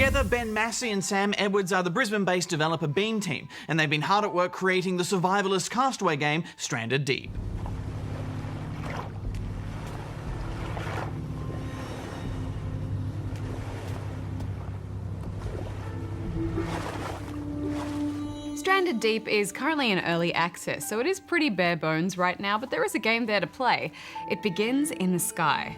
Together, Ben Massey and Sam Edwards are the Brisbane-based developer Beam Team, and they've been hard at work creating the survivalist castaway game Stranded Deep. Stranded Deep is currently in early access, so it is pretty bare bones right now, but there is a game there to play. It begins in the sky.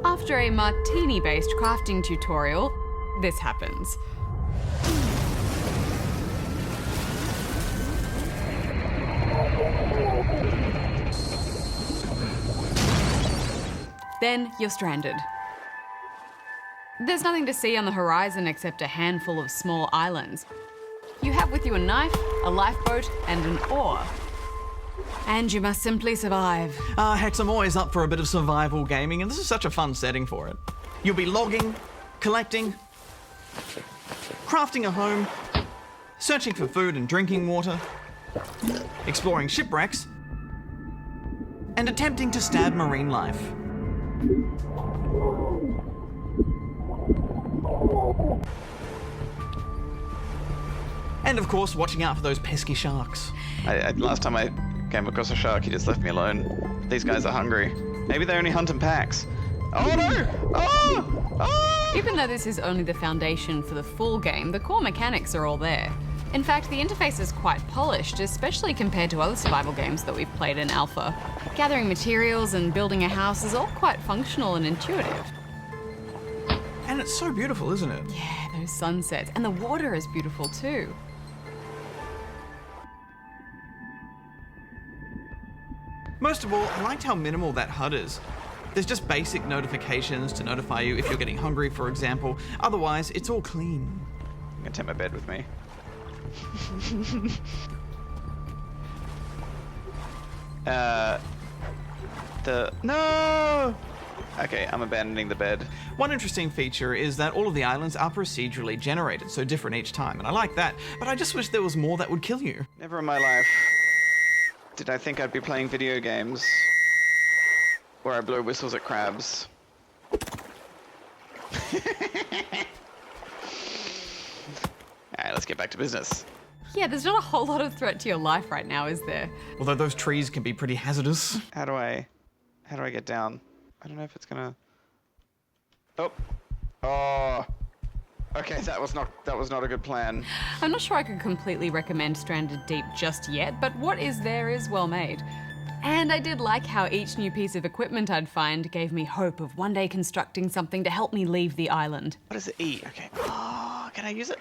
After a martini-based crafting tutorial, this happens. Then you're stranded. There's nothing to see on the horizon except a handful of small islands. You have with you a knife, a lifeboat, and an oar. And you must simply survive. Hex, I'm always up for a bit of survival gaming, and this is such a fun setting for it. You'll be logging, collecting, crafting a home, searching for food and drinking water, exploring shipwrecks, and attempting to stab marine life. And of course, watching out for those pesky sharks. Last time I came across a shark, he just left me alone. These guys are hungry. Maybe they only hunt in packs. Oh no! Oh! Oh! Even though this is only the foundation for the full game, the core mechanics are all there. In fact, the interface is quite polished, especially compared to other survival games that we've played in alpha. Gathering materials and building a house is all quite functional and intuitive. And it's so beautiful, isn't it? Yeah, those sunsets. And the water is beautiful too. Most of all, I liked how minimal that HUD is. There's just basic notifications to notify you if you're getting hungry, for example. Otherwise, it's all clean. I'm gonna take my bed with me. No! Okay, I'm abandoning the bed. One interesting feature is that all of the islands are procedurally generated, so different each time, and I like that, but I just wish there was more that would kill you. Never in my life did I think I'd be playing video games where I blow whistles at crabs. Alright, let's get back to business. Yeah, there's not a whole lot of threat to your life right now, is there? Although those trees can be pretty hazardous. How do I get down? I don't know if it's gonna... Oh! Okay, that was not a good plan. I'm not sure I could completely recommend Stranded Deep just yet, but what is there is well made. And I did like how each new piece of equipment I'd find gave me hope of one day constructing something to help me leave the island. What does it eat? Okay. Oh, can I use it?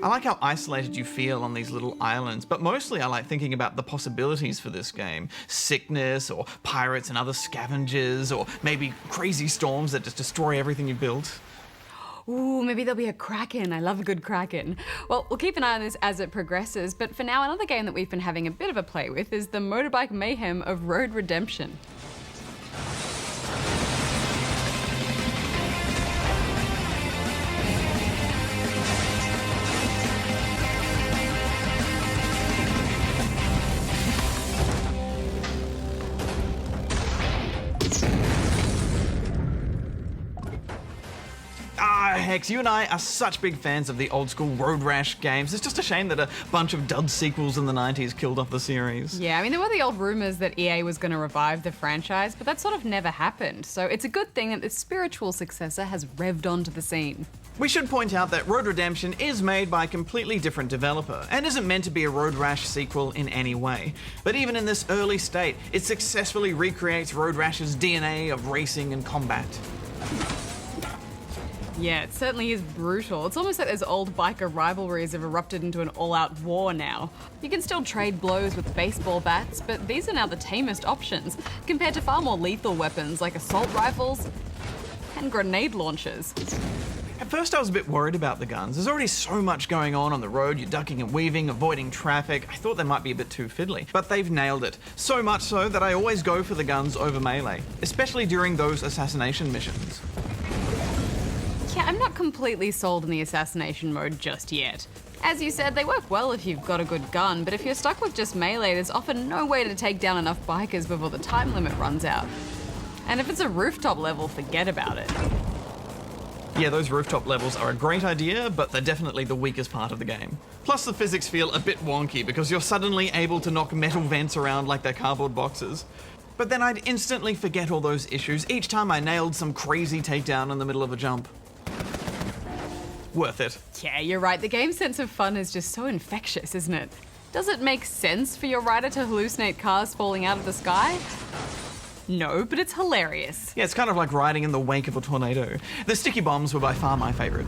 I like how isolated you feel on these little islands, but mostly I like thinking about the possibilities for this game. Sickness, or pirates and other scavengers, or maybe crazy storms that just destroy everything you built. Ooh, maybe there'll be a kraken. I love a good kraken. Well, we'll keep an eye on this as it progresses, but for now, another game that we've been having a bit of a play with is the motorbike mayhem of Road Redemption. Hex, you and I are such big fans of the old school Road Rash games. It's just a shame that a bunch of dud sequels in the 90s killed off the series. Yeah, I mean, there were the old rumours that EA was going to revive the franchise, but that sort of never happened. So it's a good thing that the spiritual successor has revved onto the scene. We should point out that Road Redemption is made by a completely different developer and isn't meant to be a Road Rash sequel in any way. But even in this early state, it successfully recreates Road Rash's DNA of racing and combat. Yeah, it certainly is brutal. It's almost like those old biker rivalries have erupted into an all-out war now. You can still trade blows with baseball bats, but these are now the tamest options, compared to far more lethal weapons like assault rifles and grenade launchers. At first I was a bit worried about the guns. There's already so much going on the road. You're ducking and weaving, avoiding traffic. I thought they might be a bit too fiddly, but they've nailed it. So much so that I always go for the guns over melee, especially during those assassination missions. Yeah, I'm not completely sold on the assassination mode just yet. As you said, they work well if you've got a good gun, but if you're stuck with just melee, there's often no way to take down enough bikers before the time limit runs out. And if it's a rooftop level, forget about it. Yeah, those rooftop levels are a great idea, but they're definitely the weakest part of the game. Plus, the physics feel a bit wonky because you're suddenly able to knock metal vents around like they're cardboard boxes. But then I'd instantly forget all those issues each time I nailed some crazy takedown in the middle of a jump. Worth it. Yeah, you're right. The game's sense of fun is just so infectious, isn't it? Does it make sense for your rider to hallucinate cars falling out of the sky? No, but it's hilarious. Yeah, it's kind of like riding in the wake of a tornado. The sticky bombs were by far my favourite.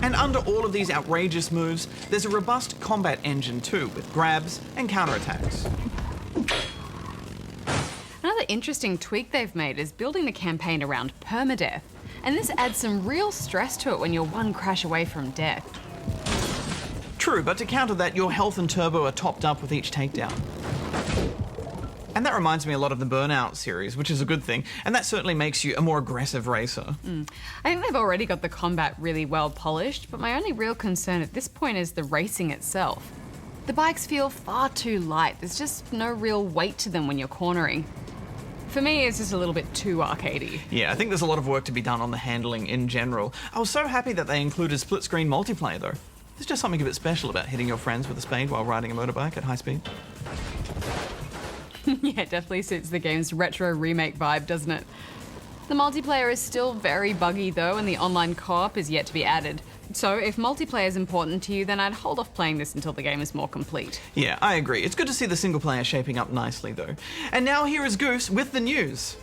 And under all of these outrageous moves, there's a robust combat engine too, with grabs and counterattacks. Another interesting tweak they've made is building the campaign around permadeath. And this adds some real stress to it when you're one crash away from death. True, but to counter that, your health and turbo are topped up with each takedown. And that reminds me a lot of the Burnout series, which is a good thing, and that certainly makes you a more aggressive racer. I think they've already got the combat really well polished, but my only real concern at this point is the racing itself. The bikes feel far too light. There's just no real weight to them when you're cornering. For me, it's just a little bit too arcadey. Yeah, I think there's a lot of work to be done on the handling in general. I was so happy that they included split-screen multiplayer, though. There's just something a bit special about hitting your friends with a spade while riding a motorbike at high speed. Yeah, it definitely suits the game's retro remake vibe, doesn't it? The multiplayer is still very buggy though, and the online co-op is yet to be added. So if multiplayer is important to you, then I'd hold off playing this until the game is more complete. Yeah, I agree. It's good to see the single player shaping up nicely though. And now here is Goose with the news.